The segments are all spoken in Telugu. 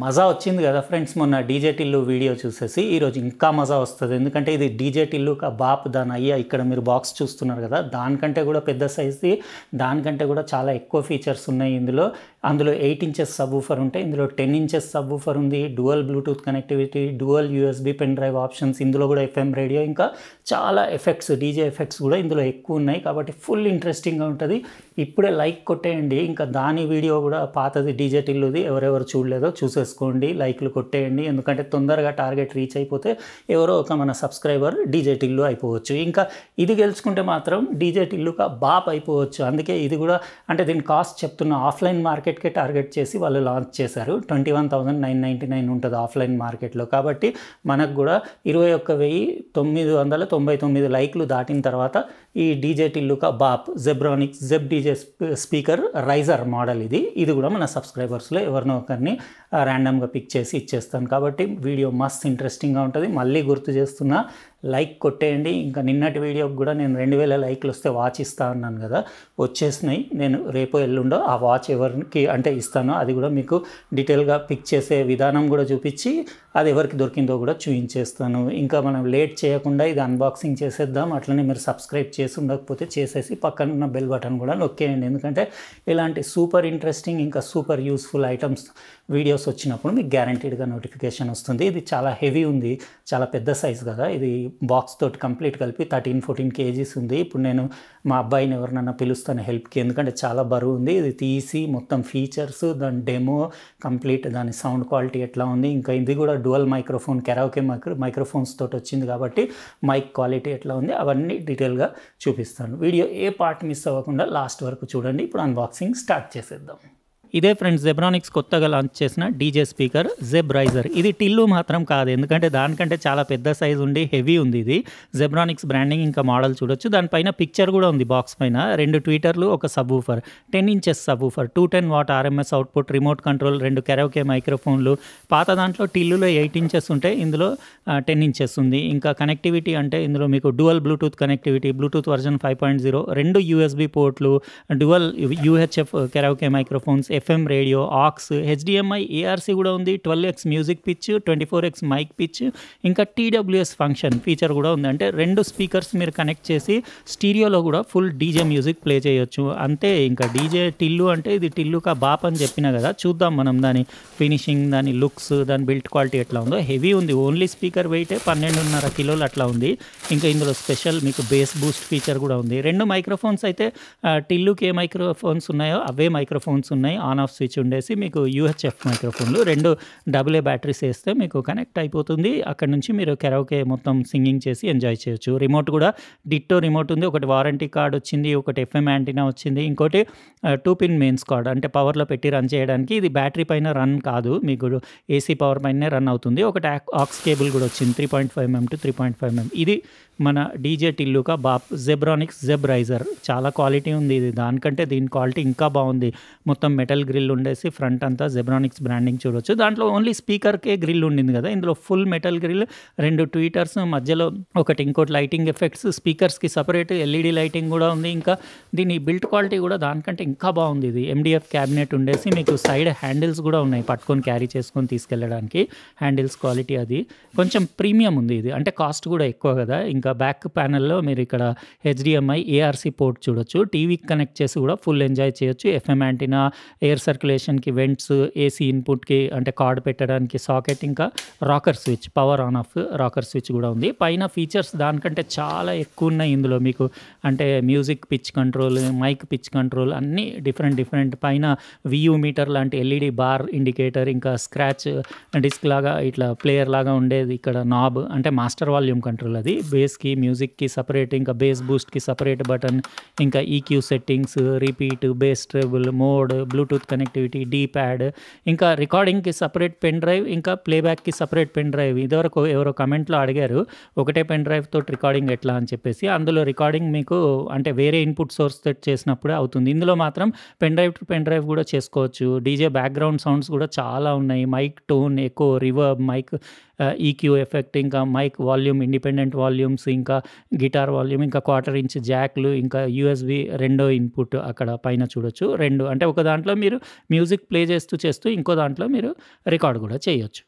మజా వచ్చింది కదా ఫ్రెండ్స్. మొన్న డీజే టిల్లు వీడియో చూసేసి ఈరోజు ఇంకా మజా వస్తుంది. ఎందుకంటే ఇది డీజే టిల్లు బాప్ దాని అయ్యా. ఇక్కడ మీరు బాక్స్ చూస్తున్నారు కదా, దానికంటే కూడా పెద్ద సైజ్ది, దానికంటే కూడా చాలా ఎక్కువ ఫీచర్స్ ఉన్నాయి ఇందులో. అందులో 8 ఇంచెస్ సబ్ ఊఫర్ ఉంటాయి, ఇందులో 10 ఇంచెస్ సబ్ ఊఫర్ ఉంది, dual Bluetooth connectivity, dual USB pen drive options, ఇందులో కూడా FM రేడియో, ఇంకా చాలా ఎఫెక్ట్స్, డీజే ఎఫెక్ట్స్ కూడా ఇందులో ఎక్కువ ఉన్నాయి. కాబట్టి ఫుల్ ఇంట్రెస్టింగ్గా ఉంటుంది. ఇప్పుడే లైక్ కొట్టేయండి. ఇంకా దాని వీడియో కూడా పాతది డీజే టిల్లుది ఎవరెవరు చూడలేదో చూసేసుకోండి, లైక్లు కొట్టేయండి. ఎందుకంటే తొందరగా టార్గెట్ రీచ్ అయిపోతే ఎవరో ఒక మన సబ్స్క్రైబర్ డీజే టిల్లు అయిపోవచ్చు. ఇంకా ఇది గెలుచుకుంటే మాత్రం డీజే టిల్లుగా బాప్ అయిపోవచ్చు. అందుకే ఇది కూడా, అంటే దీని కాస్ట్ చెప్తున్న ఆఫ్లైన్ మార్కెట్కే టార్గెట్ చేసి వాళ్ళు లాంచ్ చేశారు. 21,999 ఉంటుంది ఆఫ్లైన్ మార్కెట్లో. కాబట్టి మనకు కూడా 21,999 లైక్లు దాటిన తర్వాత ఈ డీజే టిల్లుగా బాప్ Zebronics Jeb DJ speaker raiser model ఇది కూడా మన సబ్స్క్రైబర్స్లో ఎవరినో ఒకరిని ర్యాండమ్గా పిక్ చేసి ఇచ్చేస్తాను. కాబట్టి వీడియో మస్త్ ఇంట్రెస్టింగ్గా ఉంటుంది. మళ్ళీ గుర్తు చేస్తున్నా, లైక్ కొట్టేయండి. ఇంకా నిన్నటి వీడియోకి కూడా నేను 2000 లైక్లు వస్తే వాచ్ ఇస్తా అన్నాను కదా, వచ్చేసినాయి. నేను రేపు ఎల్లుండో ఆ వాచ్ ఎవరికి అంటే ఇస్తానో అది కూడా మీకు డీటెయిల్గా పిక్ చేసే విధానం కూడా చూపించి అది ఎవరికి దొరికిందో కూడా చూపించేస్తాను. ఇంకా మనం లేట్ చేయకుండా ఇది అన్బాక్సింగ్ చేసేద్దాం. అట్లనే మీరు సబ్స్క్రైబ్ చేసి ఉండకపోతే చేసేసి పక్కన ఉన్న బెల్ బటన్ కూడా నొక్కేయండి. ఎందుకంటే ఇలాంటి సూపర్ ఇంట్రెస్టింగ్ ఇంకా సూపర్ యూస్ఫుల్ ఐటమ్స్ వీడియోస్ వచ్చినప్పుడు మీకు గ్యారంటీడ్గా నోటిఫికేషన్ వస్తుంది. ఇది చాలా హెవీ ఉంది, చాలా పెద్ద సైజ్ కదా. ఇది బాక్స్ తోటి కంప్లీట్ కలిపి 13-14 kgs ఉంది. ఇప్పుడు నేను మా అబ్బాయిని ఎవరినన్నా పిలుస్తాను హెల్ప్కి, ఎందుకంటే చాలా బరువు ఉంది. ఇది తీసి మొత్తం ఫీచర్స్, దాని డెమో కంప్లీట్, దాని సౌండ్ క్వాలిటీ ఎట్లా ఉంది, ఇంకా ఇది కూడా డ్యువల్ మైక్రోఫోన్ కెరాఓకే మైక్రోఫోన్స్ తోటి వచ్చింది కాబట్టి మైక్ క్వాలిటీ ఎట్లా ఉంది అవన్నీ డీటెయిల్గా చూపిస్తాను. వీడియో ఏ పార్ట్ మిస్ అవ్వకుండా లాస్ట్ వరకు చూడండి. ఇప్పుడు అన్బాక్సింగ్ స్టార్ట్ చేసేద్దాం. ఇదే ఫ్రెండ్స్ జెబ్రానిక్స్ కొత్తగా లాంచ్ చేసిన డీజే స్పీకర్ జెబ్ రైజర్. ఇది టిల్లు మాత్రం కాదు, ఎందుకంటే దానికంటే చాలా పెద్ద సైజు ఉండి హెవీ ఉంది. ఇది జెబ్రానిక్స్ బ్రాండింగ్, ఇంకా మోడల్ చూడొచ్చు. దానిపైన పిక్చర్ కూడా ఉంది బాక్స్ పైన. 2 ట్వీటర్లు, ఒక sub woofer, 10 inches sub woofer, 210 what RMS output, remote control, 2 కెరాఓకే మైక్రోఫోన్లు. పాత దాంట్లో టిల్లులో 8 ఇంచెస్ ఉంటాయి, ఇందులో 10 ఇంచెస్ ఉంది. ఇంకా కనెక్టివిటీ అంటే ఇందులో మీకు dual Bluetooth connectivity, Bluetooth version 5.0, 2 USB పోర్ట్లు, dual UHF karaoke microphones, FM radio, aux, HDMI, ARC కూడా ఉంది, 12x music pitch, 24x mic pitch, ఇంకా TWS ఫంక్షన్ ఫీచర్ కూడా ఉంది. అంటే 2 స్పీకర్స్ మీరు కనెక్ట్ చేసి స్టీరియోలో కూడా ఫుల్ డీజే మ్యూజిక్ ప్లే చేయొచ్చు. అంతే, ఇంకా డీజే టిల్లు అంటే ఇది టిల్లుకా బాప్ అని చెప్పిన కదా. చూద్దాం మనం దాని ఫినిషింగ్, దాని లుక్స్, దాని బిల్డ్ క్వాలిటీ ఎట్లా ఉందో. హెవీ ఉంది, ఓన్లీ స్పీకర్ వెయిటే 12.5 కిలోలు అట్లా ఉంది. ఇంకా ఇందులో స్పెషల్ మీకు బేస్ బూస్ట్ ఫీచర్ కూడా ఉంది. 2 మైక్రోఫోన్స్ అయితే టిల్లుకి ఏ మైక్రోఫోన్స్ ఉన్నాయో అవే మైక్రోఫోన్స్ ఉన్నాయి. ఆన్ ఆఫ్ స్విచ్ ఉండేసి మీకు UHF మైక్రోఫోన్లు, 2 AA బ్యాటరీస్ వేస్తే మీకు కనెక్ట్ అయిపోతుంది. అక్కడ నుంచి మీరు కెరాఓకే మొత్తం సింగింగ్ చేసి ఎంజాయ్ చేయొచ్చు. రిమోట్ కూడా డిట్టో రిమోట్ ఉంది. ఒకటి వారంటీ కార్డ్ వచ్చింది, ఒకటి FM యాంటీనా వచ్చింది, ఇంకోటి 2 పిన్ మెయిన్స్ కార్డ్, అంటే పవర్లో పెట్టి రన్ చేయడానికి. ఇది బ్యాటరీ పైన రన్ కాదు, మీకు AC పవర్ పైనే రన్ అవుతుంది. ఒకటి ఆక్స్ కేబుల్ కూడా వచ్చింది, 3.5 mm to 3.5 mm. ఇది మన డీజే టిల్లుకా బాప్ జెబ్రానిక్స్ జెబ్ రైజర్. చాలా క్వాలిటీ ఉంది ఇది, దానికంటే దీని క్వాలిటీ ఇంకా బాగుంది. మొత్తం మెటల్ గ్రిల్ ఉండేసి ఫ్రంట్ అంతా జెబ్రానిక్స్ బ్రాండింగ్ చూడొచ్చు. దాంట్లో ఓన్లీ స్పీకర్కే గ్రిల్ ఉండింది కదా, ఇందులో ఫుల్ మెటల్ గ్రిల్, 2 ట్వీటర్స్, మధ్యలో ఇంకోటి లైటింగ్ ఎఫెక్ట్స్, స్పీకర్స్కి సపరేట్ LED లైటింగ్ కూడా ఉంది. ఇంకా దీని బిల్ట్ క్వాలిటీ కూడా దానికంటే ఇంకా బాగుంది. ఇది MDF క్యాబినెట్ ఉండేసి మీకు సైడ్ హ్యాండిల్స్ కూడా ఉన్నాయి, పట్టుకొని క్యారీ చేసుకొని తీసుకెళ్ళడానికి. హ్యాండిల్స్ క్వాలిటీ అది కొంచెం ప్రీమియం ఉంది ఇది, అంటే కాస్ట్ కూడా ఎక్కువ కదా. ఇంకా బ్యాక్ ప్యానెల్లో మీరు ఇక్కడ HDMI ARC పోర్ట్ చూడొచ్చు. టీవీకి కనెక్ట్ చేసి కూడా ఫుల్ ఎంజాయ్ చేయొచ్చు. FM యాంటీనా, ఎయిర్ సర్క్యులేషన్కి వెంట్స్, AC ఇన్పుట్కి అంటే కార్డ్ పెట్టడానికి సాకెట్, ఇంకా rocker switch, power on off rocker switch కూడా ఉంది. పైన ఫీచర్స్ దానికంటే చాలా ఎక్కువ ఉన్నాయి ఇందులో మీకు. అంటే music pitch control, mic pitch control, అన్నీ డిఫరెంట్. పైన VU మీటర్ లాంటి LED బార్ ఇండికేటర్, ఇంకా స్క్రాచ్ డిస్క్ లాగా ఇట్లా ప్లేయర్ లాగా ఉండేది. ఇక్కడ నాబ్ అంటే మాస్టర్ వాల్యూమ్ కంట్రోల్, అది బేస్కి మ్యూజిక్కి సపరేట్, ఇంకా బేస్ బూస్ట్కి సపరేట్ బటన్, ఇంకా EQ settings, repeat, bass treble, mode, Bluetooth connectivity, D pad, ఇంకా రికార్డింగ్కి సపరేట్ పెన్ డ్రైవ్, ఇంకా ప్లేబ్యాక్కి సపరేట్ పెన్ డ్రైవ్. ఇదివరకు ఎవరో కమెంట్లో అడిగారు ఒకటే పెన్ డ్రైవ్ తోటి రికార్డింగ్ ఎట్లా అని చెప్పేసి. అందులో రికార్డింగ్ మీకు అంటే వేరే ఇన్పుట్ సోర్స్ తోటి చేసినప్పుడే అవుతుంది. ఇందులో మాత్రం pen drive to pen drive కూడా చేసుకోవచ్చు. డీజే బ్యాక్గ్రౌండ్ సౌండ్స్ కూడా చాలా ఉన్నాయి. Mic tone, echo, reverb, mic EQ effect, ఇంకా మైక్ వాల్యూమ్, ఇండిపెండెంట్ వాల్యూమ్స్, ఇంకా గిటార్ వాల్యూమ్, ఇంకా 1/4 ఇంచ్ జాక్లు, ఇంకా యూఎస్బి రెండో ఇన్పుట్ అక్కడ పైన చూడొచ్చు. 2 అంటే ఒక దాంట్లో మీరు మ్యూజిక్ ప్లే చేస్తూ ఇంకో దాంట్లో మీరు రికార్డ్ కూడా చేయొచ్చు.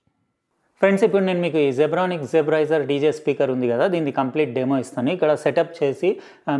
ఫ్రెండ్స్, ఇప్పుడు నేను మీకు ఈ జెబ్రానిక్ జెబ్రైజర్ డీజే స్పీకర్ ఉంది కదా, దీన్ని కంప్లీట్ డెమో ఇస్తాను. ఇక్కడ సెటప్ చేసి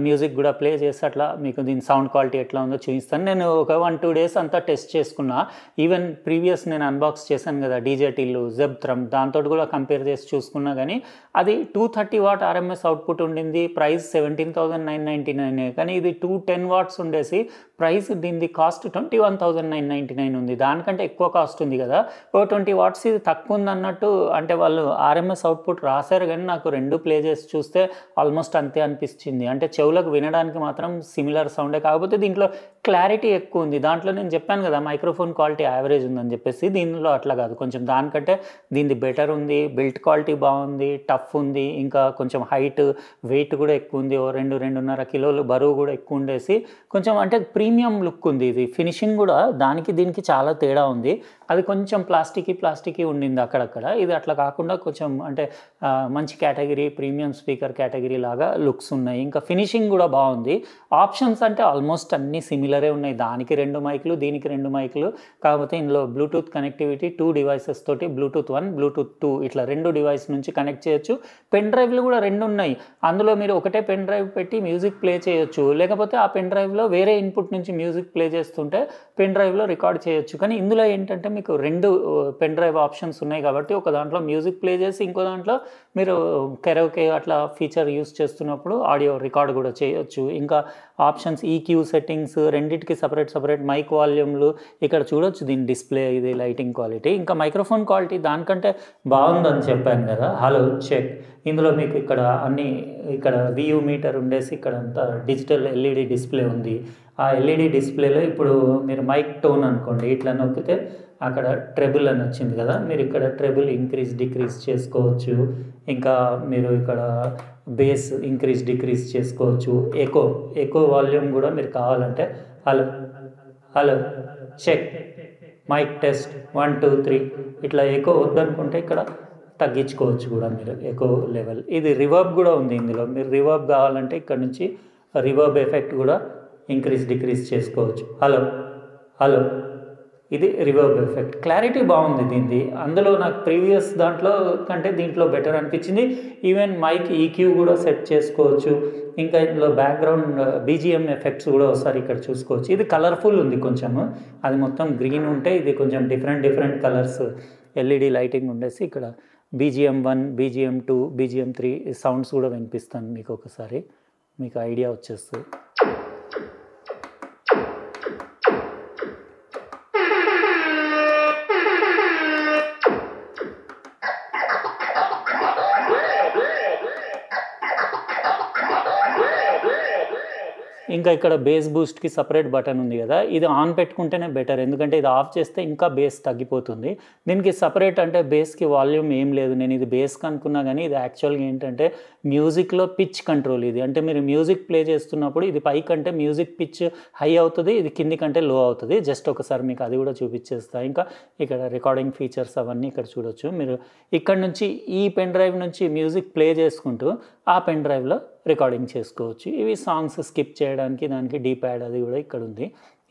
మ్యూజిక్ కూడా ప్లే చేసి అట్లా మీకు దీని సౌండ్ క్వాలిటీ ఎట్లా ఉందో చూపిస్తాను. నేను ఒక 1-2 డేస్ అంతా టెస్ట్ చేసుకున్నా. ఈవెన్ ప్రీవియస్ నేను అన్బాక్స్ చేశాను కదా డీజే టిల్లు జెబ్ థ్రమ్, దాంతో కూడా కంపేర్ చేసి చూసుకున్నా కానీ అది 230 వాట్ RMS అవుట్పుట్ ఉండింది. ప్రైస్ 17,999. కానీ ఇది 210 వాట్స్ ఉండేసి ప్రైస్ దీనిది కాస్ట్ 21,999 ఉంది. దానికంటే ఎక్కువ కాస్ట్ ఉంది కదా, ఓ 20 వాట్స్ ఇది తక్కువ ఉంది అన్నట్టు. అంటే వాళ్ళు RMS అవుట్పుట్ రాశారు కానీ నాకు 2 ప్లే చేసి చూస్తే ఆల్మోస్ట్ అంతే అనిపించింది. అంటే చెవులకు వినడానికి మాత్రం సిమిలర్ సౌండే, కాకపోతే దీంట్లో క్లారిటీ ఎక్కువ ఉంది. దాంట్లో నేను చెప్పాను కదా మైక్రోఫోన్ క్వాలిటీ యావరేజ్ ఉందని చెప్పేసి, దీనిలో అట్లా కాదు, కొంచెం దానికంటే దీనిది బెటర్ ఉంది. బిల్ట్ క్వాలిటీ బాగుంది, టఫ్ ఉంది, ఇంకా కొంచెం హైట్ వెయిట్ కూడా ఎక్కువ ఉంది. ఓ 2-2.5 కిలోలు బరువు కూడా ఎక్కువ ఉండేసి కొంచెం అంటే ప్రీమియం లుక్ ఉంది. ఇది ఫినిషింగ్ కూడా దానికి దీనికి చాలా తేడా ఉంది. అది కొంచెం ప్లాస్టికీ ఉండింది అక్కడక్కడ. ఇది అట్లా కాకుండా కొంచెం అంటే మంచి కేటగిరీ, ప్రీమియం స్పీకర్ కేటగిరీ లాగా లుక్స్ ఉన్నాయి. ఇంకా ఫినిషింగ్ కూడా బాగుంది. ఆప్షన్స్ అంటే ఆల్మోస్ట్ అన్నీ సిమిలరే ఉన్నాయి. దానికి 2 మైకులు, దీనికి 2 మైకులు, కాకపోతే ఇందులో బ్లూటూత్ కనెక్టివిటీ 2 డివైసెస్ తోటి, బ్లూటూత్ 1, బ్లూటూత్ 2 ఇట్లా 2 డివైస్ నుంచి కనెక్ట్ చేయొచ్చు. పెన్ డ్రైవ్లు కూడా 2 ఉన్నాయి. అందులో మీరు ఒకటే పెన్ డ్రైవ్ పెట్టి మ్యూజిక్ ప్లే చేయొచ్చు, లేకపోతే ఆ పెన్ డ్రైవ్లో వేరే ఇన్పుట్ నుంచి మ్యూజిక్ ప్లే చేస్తుంటే పెన్ డ్రైవ్లో రికార్డ్ చేయొచ్చు. కానీ ఇందులో ఏంటంటే మీకు 2 పెన్ డ్రైవ్ ఆప్షన్స్ ఉన్నాయి కాబట్టి ఒక దాంట్లో మ్యూజిక్ ప్లే చేసి ఇంకో దాంట్లో మీరు కెరోకే అట్లా ఫీచర్ యూస్ చేస్తున్నప్పుడు ఆడియో రికార్డ్ కూడా చేయొచ్చు. ఇంకా ఆప్షన్స్ ఈక్యూ సెట్టింగ్స్, రెండింటికి సపరేట్ మైక్ వాల్యూమ్లు ఇక్కడ చూడొచ్చు. దీని డిస్ప్లే, ఇది లైటింగ్ క్వాలిటీ, ఇంకా మైక్రోఫోన్ క్వాలిటీ దానికంటే బాగుందని చెప్పాను కదా. హలో చెక్, ఇందులో మీకు ఇక్కడ అన్ని ఇక్కడ VU మీటర్ ఉండేసి ఇక్కడ అంతా డిజిటల్ LED డిస్ప్లే ఉంది. ఆ LED డిస్ప్లేలో ఇప్పుడు మీరు మైక్ టోన్ అనుకోండి, ఇట్లా నొక్కితే అక్కడ ట్రెబుల్ అని వచ్చింది కదా, మీరు ఇక్కడ ట్రెబుల్ ఇంక్రీజ్ డిక్రీజ్ చేసుకోవచ్చు. ఇంకా మీరు ఇక్కడ బేస్ ఇంక్రీజ్ డిక్రీజ్ చేసుకోవచ్చు. ఎకో వాల్యూమ్ కూడా మీరు కావాలంటే హలో చెక్ మైక్ టెస్ట్ 1 2 3 ఇట్లా ఎకో వద్దనుకుంటే ఇక్కడ తగ్గించుకోవచ్చు కూడా మీరు ఎకో లెవెల్. ఇది రివర్బ్ కూడా ఉంది ఇందులో. మీరు రివర్బ్ కావాలంటే ఇక్కడ నుంచి రివర్బ్ ఎఫెక్ట్ కూడా ఇంక్రీజ్ డిక్రీజ్ చేసుకోవచ్చు. హలో ఇది రివర్బ్ ఎఫెక్ట్. క్లారిటీ బాగుంది దీనిది. అందులో నాకు ప్రీవియస్ దాంట్లో కంటే దీంట్లో బెటర్ అనిపించింది. ఈవెన్ మైక్ EQ కూడా సెట్ చేసుకోవచ్చు. ఇంకా ఇందులో బ్యాక్గ్రౌండ్ BGM ఎఫెక్ట్స్ కూడా ఒకసారి ఇక్కడ చూసుకోవచ్చు. ఇది కలర్ఫుల్ ఉంది కొంచెము, అది మొత్తం గ్రీన్ ఉంటే ఇది కొంచెం డిఫరెంట్ కలర్స్ LED లైటింగ్ ఉండేసి ఇక్కడ BGM 1, BGM 2, BGM 3 సౌండ్స్ కూడా వినిపిస్తాను మీకు ఒకసారి, మీకు ఐడియా వచ్చేస్తుంది. ఇంకా ఇక్కడ బేస్ బూస్ట్కి సపరేట్ బటన్ ఉంది కదా, ఇది ఆన్ పెట్టుకుంటేనే బెటర్, ఎందుకంటే ఇది ఆఫ్ చేస్తే ఇంకా బేస్ తగ్గిపోతుంది. దీనికి సపరేట్ అంటే బేస్కి వాల్యూమ్ ఏం లేదు. నేను ఇది బేస్కి అనుకున్నా కానీ ఇది యాక్చువల్గా ఏంటంటే మ్యూజిక్లో పిచ్ కంట్రోల్. ఇది అంటే మీరు మ్యూజిక్ ప్లే చేస్తున్నప్పుడు ఇది పై కంటే మ్యూజిక్ పిచ్ హై అవుతుంది, ఇది కింది కంటే లో అవుతుంది. జస్ట్ ఒకసారి మీకు అది కూడా చూపించేస్తా. ఇంకా ఇక్కడ రికార్డింగ్ ఫీచర్స్ అవన్నీ ఇక్కడ చూడొచ్చు. మీరు ఇక్కడ నుంచి ఈ పెన్ డ్రైవ్ నుంచి మ్యూజిక్ ప్లే చేసుకుంటూ ఆ పెన్ డ్రైవ్లో రికార్డింగ్ చేసుకోవచ్చు. ఇవి సాంగ్స్ స్కిప్ చేయడానికి దానికి D-ప్యాడ్ అది కూడా ఇక్కడ ఉంది.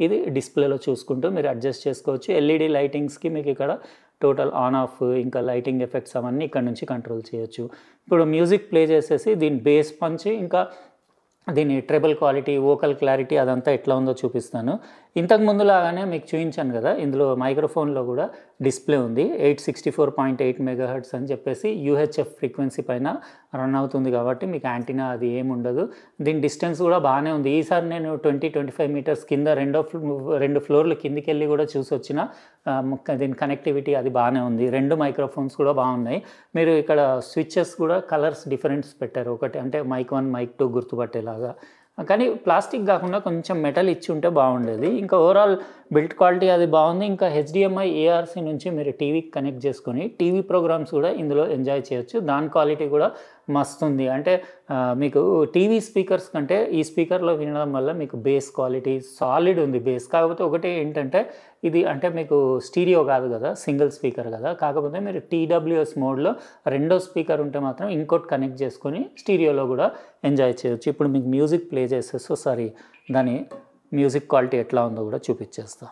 ఇది డిస్ప్లేలో చూసుకుంటూ మీరు అడ్జస్ట్ చేసుకోవచ్చు. LED లైటింగ్స్కి మీకు ఇక్కడ టోటల్ ఆన్ ఆఫ్, ఇంకా లైటింగ్ ఎఫెక్ట్స్ అవన్నీ ఇక్కడ నుంచి కంట్రోల్ చేయొచ్చు. ఇప్పుడు మ్యూజిక్ ప్లే చేసేసి దీని బేస్ పంచి ఇంకా దీని ట్రెబుల్ క్వాలిటీ, వోకల్ క్లారిటీ అదంతా ఎట్లా ఉందో చూపిస్తాను. ఇంతకు ముందులాగానే మీకు చూపించాను కదా, ఇందులో మైక్రోఫోన్లో కూడా డిస్ప్లే ఉంది. 864.8 MHz అని చెప్పేసి UHF ఫ్రీక్వెన్సీ పైన రన్ అవుతుంది కాబట్టి మీకు యాంటీనా అది ఏముండదు. దీని డిస్టెన్స్ కూడా బాగానే ఉంది. ఈసారి నేను 20-25 మీటర్స్ కింద రెండు ఫ్లోర్లు కిందికి వెళ్ళి కూడా చూసి వచ్చిన దీని కనెక్టివిటీ అది బాగానే ఉంది. 2 మైక్రోఫోన్స్ కూడా బాగున్నాయి. మీరు ఇక్కడ స్విచ్చెస్ కూడా కలర్స్ డిఫరెంట్స్ పెట్టారు. ఒకటి అంటే మైక్ 1 మైక్ 2 గుర్తుపట్టేలాగా, కానీ ప్లాస్టిక్ కాకుండా కొంచెం మెటల్ ఇచ్చి ఉంటే బాగుండేది. ఇంకా ఓవరాల్ బిల్డ్ క్వాలిటీ అది బాగుంది. ఇంకా HDMI ARC నుంచి మీరు టీవీకి కనెక్ట్ చేసుకొని టీవీ ప్రోగ్రామ్స్ కూడా ఇందులో ఎంజాయ్ చేయొచ్చు. దాని క్వాలిటీ కూడా మస్తుంది. అంటే మీకు టీవీ స్పీకర్స్ కంటే ఈ స్పీకర్లో వినడం వల్ల మీకు బేస్ క్వాలిటీ సాలిడ్ ఉంది బేస్. కాకపోతే ఒకటి ఏంటంటే ఇది అంటే మీకు స్టీరియో కాదు కదా, సింగిల్ స్పీకర్ కదా. కాకపోతే మీరు TWS మోడ్లో రెండో స్పీకర్ ఉంటే మాత్రం ఇంకోటి కనెక్ట్ చేసుకొని స్టీరియోలో కూడా ఎంజాయ్ చేయొచ్చు. ఇప్పుడు మీకు మ్యూజిక్ ప్లే చేసేసి ఒకసారి దాని మ్యూజిక్ క్వాలిటీ ఎట్లా ఉందో కూడా చూపించేస్తా.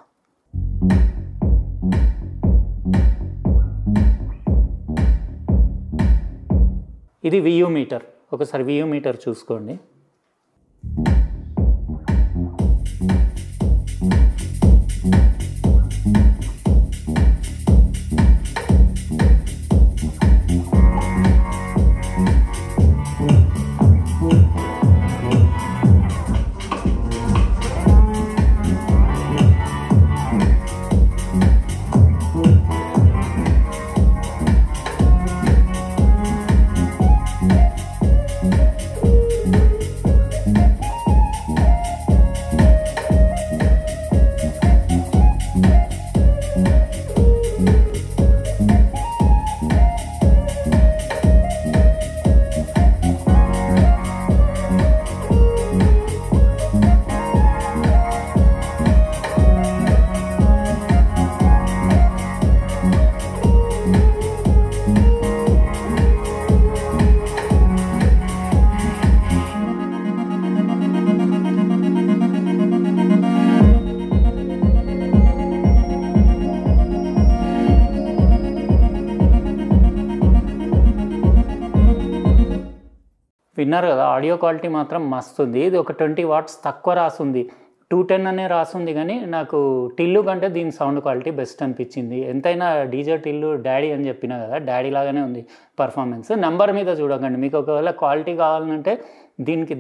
ఇది VU మీటర్. ఒకసారి VU మీటర్ చూసుకోండి. విన్నారు కదా, ఆడియో క్వాలిటీ మాత్రం మస్తు ఉంది. ఇది ఒక 20 వాట్స్ తక్కువ రాసుంది, 210 అనే రాసుంది. కానీ నాకు టిల్లు కంటే దీని సౌండ్ క్వాలిటీ బెస్ట్ అనిపించింది. ఎంతైనా డీజే టిల్లు డాడీ అని చెప్పినా కదా, డాడీ లాగానే ఉంది పర్ఫార్మెన్స్. నెంబర్ మీద చూడకండి, మీకు ఒకవేళ క్వాలిటీ కావాలంటే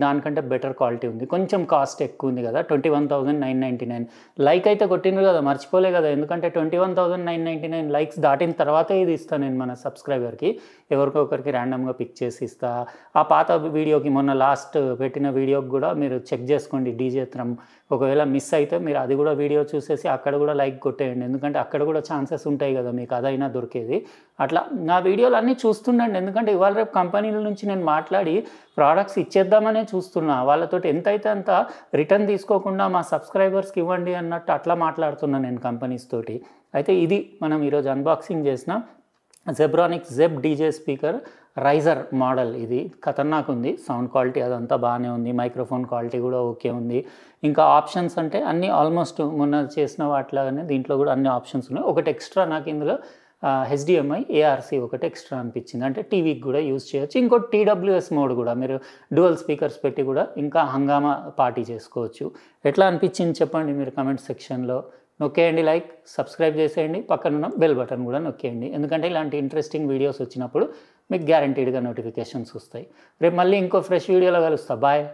దానికంటే బెటర్ క్వాలిటీ ఉంది. కొంచెం కాస్ట్ ఎక్కువ ఉంది కదా, 21,999. లైక్ అయితే కొట్టిండ్రు కదా, మర్చిపోలే కదా. ఎందుకంటే 21,999 లైక్స్ దాటిన తర్వాతే ఇది ఇస్తాను నేను మన సబ్స్క్రైబర్కి. ఎవరికొకరికి ర్యాండమ్గా పిక్ చేసి ఇస్తా. ఆ పాత వీడియోకి మొన్న లాస్ట్ పెట్టిన వీడియోకి కూడా మీరు చెక్ చేసుకోండి డీజే త్రమ్. ఒకవేళ మిస్ అయితే మీరు అది కూడా వీడియో చూసేసి అక్కడ కూడా లైక్ కొట్టేయండి. ఎందుకంటే అక్కడ కూడా ఛాన్సెస్ ఉంటాయి కదా మీకు అదైనా దొరికేది. అట్లా నా వీడియోలు అన్నీ చూస్తుండండి. ఎందుకంటే ఇవాళ రేపు కంపెనీల నుంచి నేను మాట్లాడి ప్రోడక్ట్స్ ఇచ్చేద్దామనే చూస్తున్నా. వాళ్ళతోటి ఎంతైతే అంత రిటర్న్ తీసుకోకుండా మా సబ్స్క్రైబర్స్కి ఇవ్వండి అన్నట్టు అట్లా మాట్లాడుతున్నా నేను కంపెనీస్ తోటి. అయితే ఇది మనం ఈరోజు అన్బాక్సింగ్ చేసిన Zebronics Jeb DJ speaker raiser model. ఇది ఖతర్నాక్ ఉంది, సౌండ్ క్వాలిటీ అదంతా బాగానే ఉంది, మైక్రోఫోన్ క్వాలిటీ కూడా ఓకే ఉంది. ఇంకా ఆప్షన్స్ అంటే అన్నీ ఆల్మోస్ట్ మొన్న చేసిన వాటిలాగానే దీంట్లో కూడా అన్ని ఆప్షన్స్ ఉన్నాయి. ఒకటి ఎక్స్ట్రా నాకు ఇందులో HDMI ARC ఒకటి ఎక్స్ట్రా అనిపించింది. అంటే టీవీకి కూడా యూజ్ చేయొచ్చు. ఇంకోటి TWS మోడ్ కూడా మీరు డ్యువల్ స్పీకర్స్ పెట్టి కూడా ఇంకా హంగామా పార్టీ చేసుకోవచ్చు. ఎట్లా అనిపించింది చెప్పండి మీరు కమెంట్ సెక్షన్లో. నొక్కేయండి లైక్, సబ్స్క్రైబ్ చేసేయండి, పక్కనున్న బెల్ బటన్ కూడా నొక్కేయండి. ఎందుకంటే ఇలాంటి ఇంట్రెస్టింగ్ వీడియోస్ వచ్చినప్పుడు మీకు గ్యారంటీడ్గా నోటిఫికేషన్స్ వస్తాయి. రేపు మళ్ళీ ఇంకో ఫ్రెష్ వీడియోలో కలుస్తా. బాయ్.